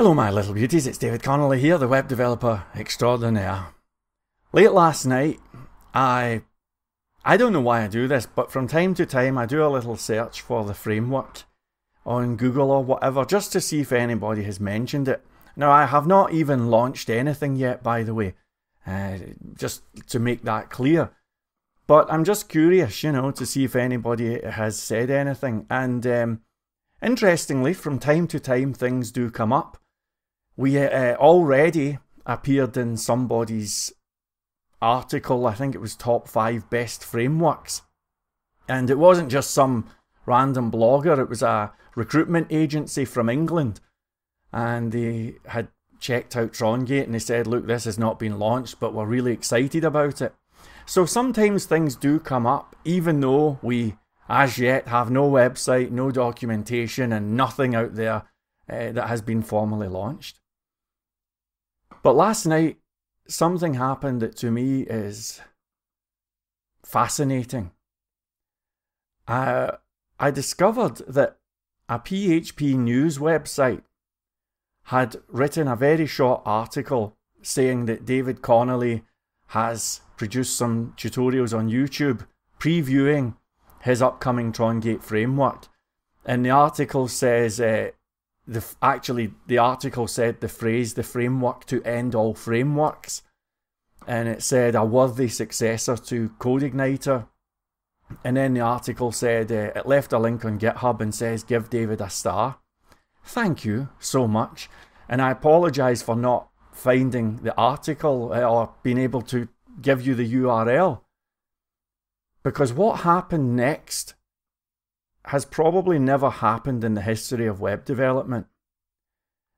Hello my little beauties, it's David Connolly here, the web developer extraordinaire. Late last night, I don't know why I do this, but from time to time I do a little search for the framework on Google or whatever, just to see if anybody has mentioned it. Now I have not even launched anything yet, by the way, just to make that clear. But I'm just curious, to see if anybody has said anything. And interestingly, from time to time things do come up. We already appeared in somebody's article, I think it was top 5 best frameworks. And it wasn't just some random blogger, it was a recruitment agency from England. And they had checked out Trongate and they said, look, this has not been launched, but we're really excited about it. So sometimes things do come up, even though we, as yet, have no website, no documentation, and nothing out there that has been formally launched. But last night, something happened that to me is fascinating. I discovered that a PHP news website had written a very short article saying that David Connolly has produced some tutorials on YouTube previewing his upcoming Trongate framework. And the article says, the article said the phrase, the framework to end all frameworks. And it said a worthy successor to CodeIgniter. And then the article said, it left a link on GitHub and says, give David a star. Thank you so much. And I apologise for not finding the article or being able to give you the URL. Because what happened next has probably never happened in the history of web development.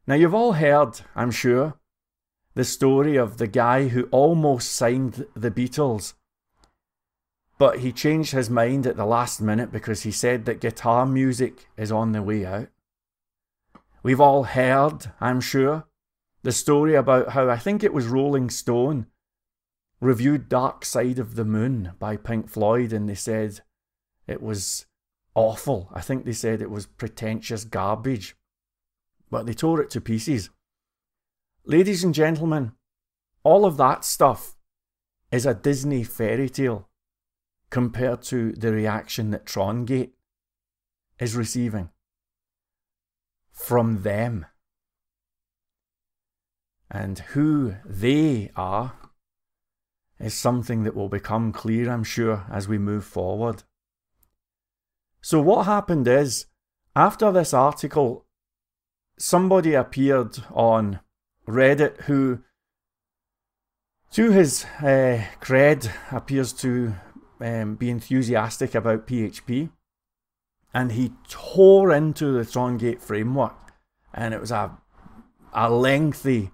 Now you've all heard, I'm sure, the story of the guy who almost signed the Beatles, but he changed his mind at the last minute because he said that guitar music is on the way out. We've all heard, I'm sure, the story about how, I think it was Rolling Stone, reviewed Dark Side of the Moon by Pink Floyd, and they said it was awful. I think they said it was pretentious garbage, but they tore it to pieces. Ladies and gentlemen, all of that stuff is a Disney fairy tale compared to the reaction that Trongate is receiving from them. And who they are is something that will become clear, I'm sure, as we move forward. So what happened is, after this article, somebody appeared on Reddit who, to his cred, appears to be enthusiastic about PHP. And he tore into the Trongate framework. And it was a lengthy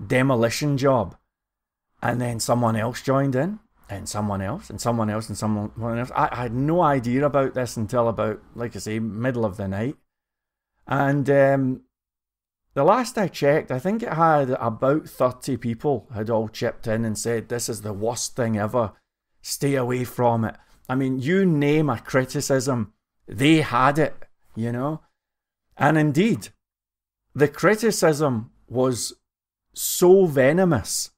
demolition job. And then someone else joined in. And someone else, and someone else, and someone else. I had no idea about this until about, like I say, middle of the night. And the last I checked, I think it had about 30 people had all chipped in and said, this is the worst thing ever. Stay away from it. I mean, you name a criticism, they had it, And indeed, the criticism was so venomous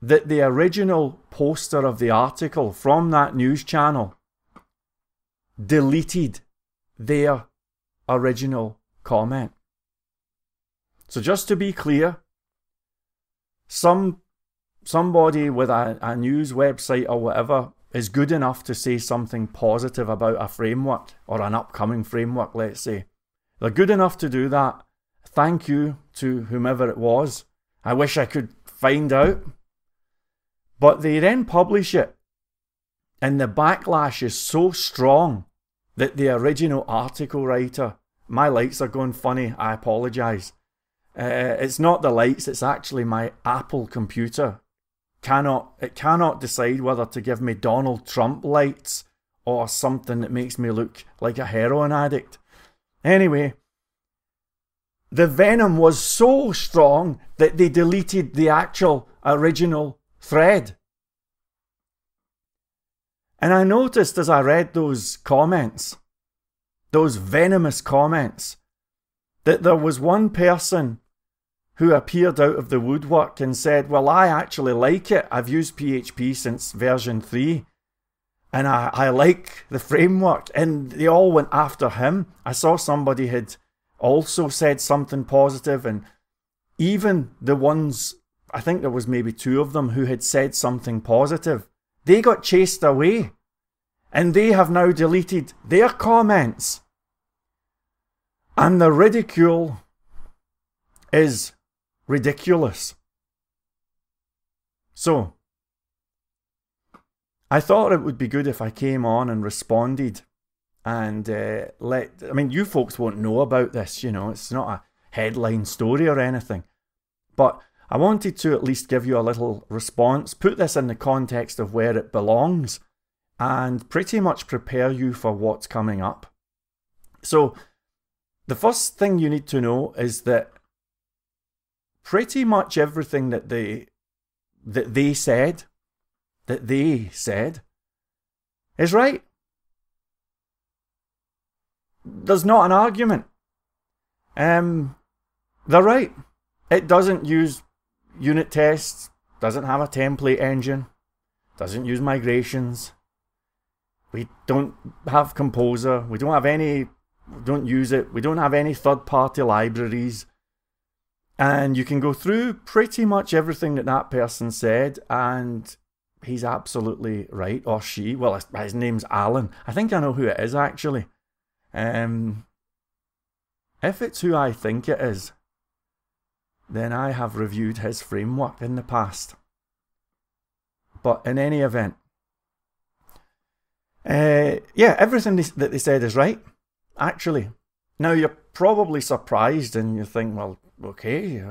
that the original poster of the article from that news channel deleted their original comment. So just to be clear, somebody with a news website or whatever is good enough to say something positive about a framework or an upcoming framework, let's say. They're good enough to do that. Thank you to whomever it was. I wish I could find out. But they then publish it, and the backlash is so strong that the original article writer, my lights are going funny, I apologise. It's not the lights, it's actually my Apple computer. It cannot decide whether to give me Donald Trump lights or something that makes me look like a heroin addict. Anyway, the venom was so strong that they deleted the actual original thread. And I noticed as I read those comments, those venomous comments, that there was one person who appeared out of the woodwork and said, well, I actually like it. I've used PHP since version 3 and I like the framework. And they all went after him. I saw somebody had also said something positive, and even the ones, I think there was maybe 2 of them who had said something positive, they got chased away and they have now deleted their comments. And the ridicule is ridiculous. So, I thought it would be good if I came on and responded and I mean, you folks won't know about this, you know, it's not a headline story or anything. But I wanted to at least give you a little response, put this in the context of where it belongs, and pretty much prepare you for what's coming up. So, the first thing you need to know is that pretty much everything that they said is right. There's not an argument. They're right. It doesn't use unit tests, doesn't have a template engine, doesn't use migrations. We don't have Composer. We don't have any. Don't use it. We don't have any third-party libraries. And you can go through pretty much everything that person said, and he's absolutely right, or she. Well, his name's Alan. I think I know who it is, actually. If it's who I think it is, then I have reviewed his framework in the past. But in any event, yeah, everything that they said is right, actually. Now, you're probably surprised and you think, well, okay,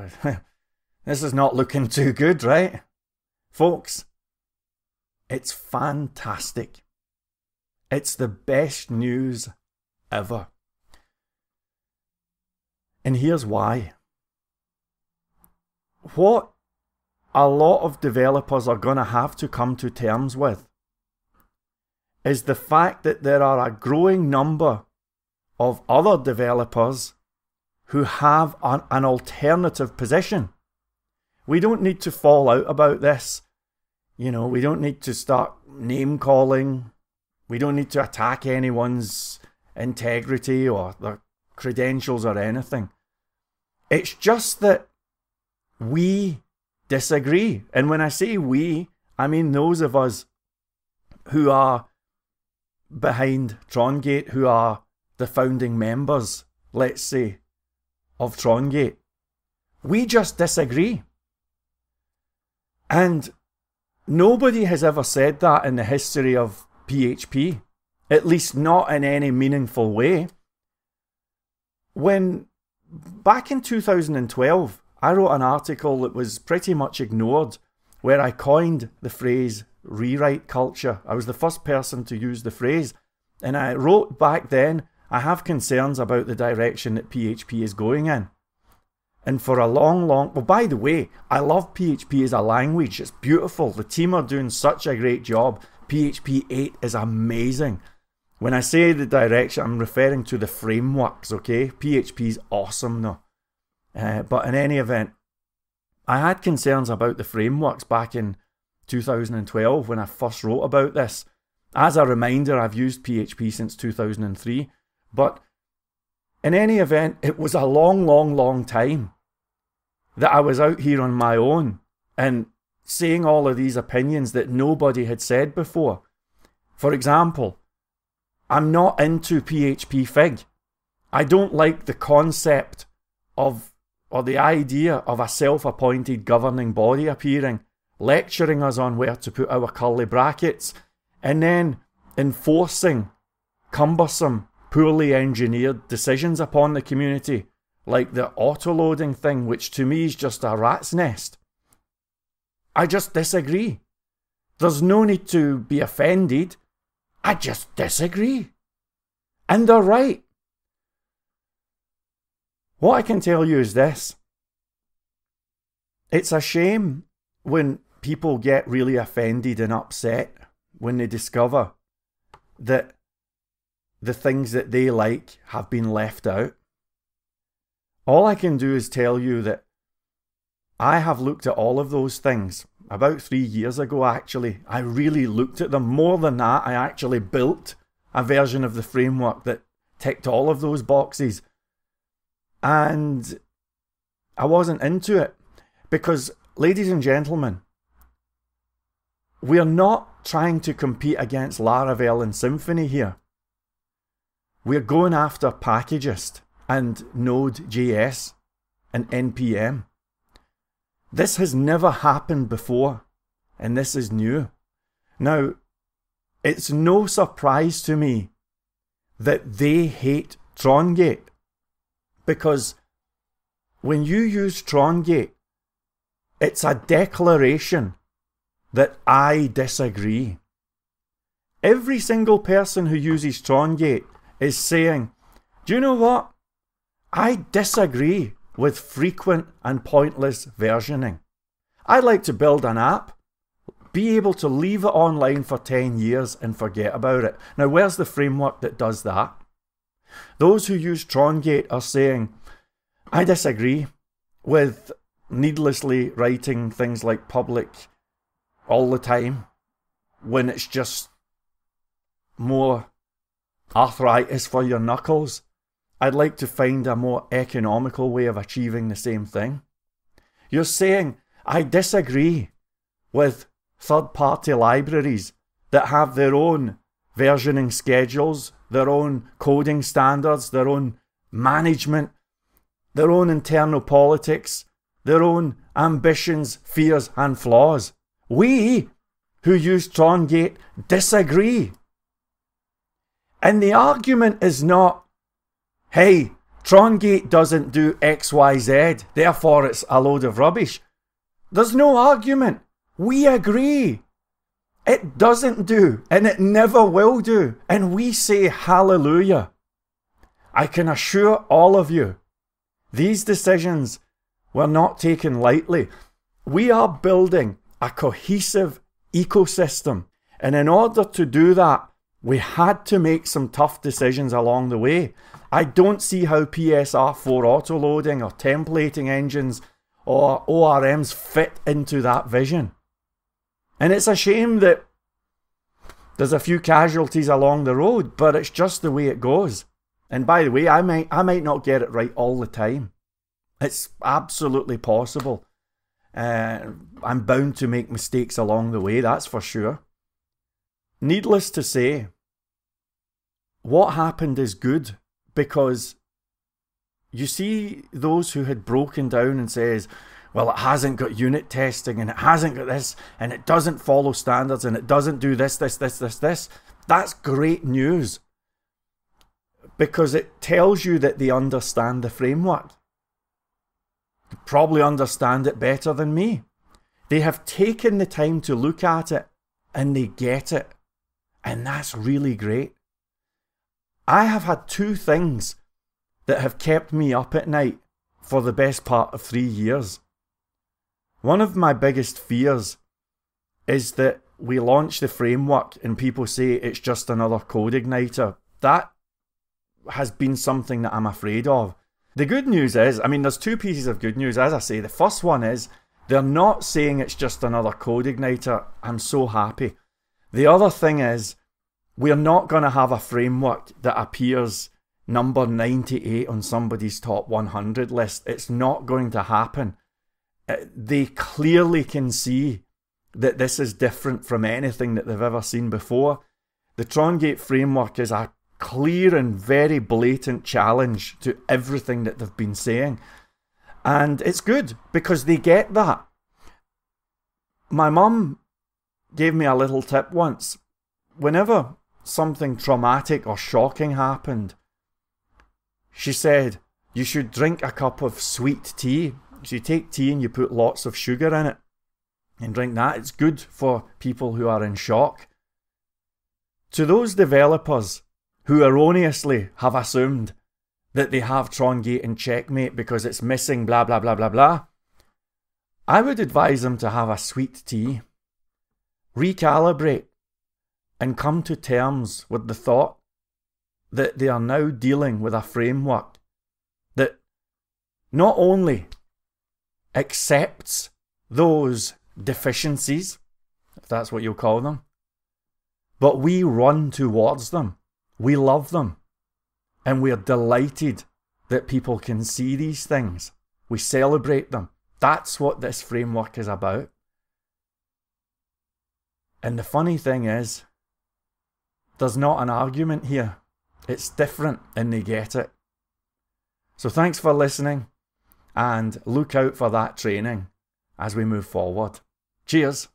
this is not looking too good, right? Folks, it's fantastic. It's the best news ever. And here's why. What a lot of developers are going to have to come to terms with is the fact that there are a growing number of other developers who have an alternative position. We don't need to fall out about this. You know, we don't need to start name calling. We don't need to attack anyone's integrity or their credentials or anything. It's just that we disagree. And when I say we, I mean those of us who are behind Trongate, who are the founding members, let's say, of Trongate. We just disagree. And nobody has ever said that in the history of PHP, at least not in any meaningful way. When, back in 2012, I wrote an article that was pretty much ignored, where I coined the phrase rewrite culture. I was the first person to use the phrase, and I wrote back then, I have concerns about the direction that PHP is going in. And for a well, by the way, I love PHP as a language. It's beautiful. The team are doing such a great job. PHP 8 is amazing. When I say the direction, I'm referring to the frameworks, okay? PHP is awesome though. But in any event, I had concerns about the frameworks back in 2012 when I first wrote about this. As a reminder, I've used PHP since 2003. But in any event, it was a long time that I was out here on my own and saying all of these opinions that nobody had said before. For example, I'm not into PHP Fig. I don't like the concept of, or the idea of a self-appointed governing body appearing, lecturing us on where to put our curly brackets, and then enforcing cumbersome, poorly engineered decisions upon the community, like the auto-loading thing, which to me is just a rat's nest. I just disagree. There's no need to be offended. I just disagree. And they're right. What I can tell you is this. It's a shame when people get really offended and upset when they discover that the things that they like have been left out. All I can do is tell you that I have looked at all of those things. About 3 years ago, actually, I really looked at them. More than that, I actually built a version of the framework that ticked all of those boxes. And I wasn't into it because, ladies and gentlemen, we're not trying to compete against Laravel and Symfony here. We're going after Packagist and Node.js and NPM. This has never happened before, and this is new. Now, it's no surprise to me that they hate Trongate, because when you use Trongate, it's a declaration that I disagree. Every single person who uses Trongate is saying, do you know what? I disagree with frequent and pointless versioning. I like to build an app, be able to leave it online for 10 years and forget about it. Now, where's the framework that does that? Those who use Trongate are saying, I disagree with needlessly writing things like public all the time when it's just more arthritis for your knuckles. I'd like to find a more economical way of achieving the same thing. You're saying, I disagree with third-party libraries that have their own versioning schedules, their own coding standards, their own management, their own internal politics, their own ambitions, fears and flaws. We, who use Trongate, disagree. And the argument is not, hey, Trongate doesn't do X, Y, Z, therefore it's a load of rubbish. There's no argument. We agree. It doesn't do, and it never will do. And we say hallelujah. I can assure all of you, these decisions were not taken lightly. We are building a cohesive ecosystem. And in order to do that, we had to make some tough decisions along the way. I don't see how PSR4 autoloading or templating engines or ORMs fit into that vision. And it's a shame that there's a few casualties along the road, but it's just the way it goes. And by the way, I might not get it right all the time. It's absolutely possible. I'm bound to make mistakes along the way, that's for sure. Needless to say, what happened is good, because you see those who had broken down and says, well, it hasn't got unit testing and it hasn't got this and it doesn't follow standards and it doesn't do this. That's great news, because it tells you that they understand the framework. They probably understand it better than me. They have taken the time to look at it and they get it. And that's really great. I have had two things that have kept me up at night for the best part of 3 years. One of my biggest fears is that we launch the framework and people say it's just another code igniter. That has been something that I'm afraid of. The good news is, I mean, there's two pieces of good news. As I say, the first one is they're not saying it's just another code igniter. I'm so happy. The other thing is, we're not going to have a framework that appears number 98 on somebody's top 100 list. It's not going to happen. They clearly can see that this is different from anything that they've ever seen before. The Trongate framework is a clear and very blatant challenge to everything that they've been saying. And it's good because they get that. My mum gave me a little tip once. Whenever something traumatic or shocking happened, she said, you should drink a cup of sweet tea. So you take tea and you put lots of sugar in it and drink that. It's good for people who are in shock. To those developers who erroneously have assumed that they have Trongate and Checkmate because it's missing blah blah blah blah blah, I would advise them to have a sweet tea, recalibrate, and come to terms with the thought that they are now dealing with a framework that not only accepts those deficiencies, if that's what you'll call them, but we run towards them. We love them. And we're delighted that people can see these things. We celebrate them. That's what this framework is about. And the funny thing is, there's not an argument here. It's different and they get it. So thanks for listening, and look out for that training as we move forward. Cheers.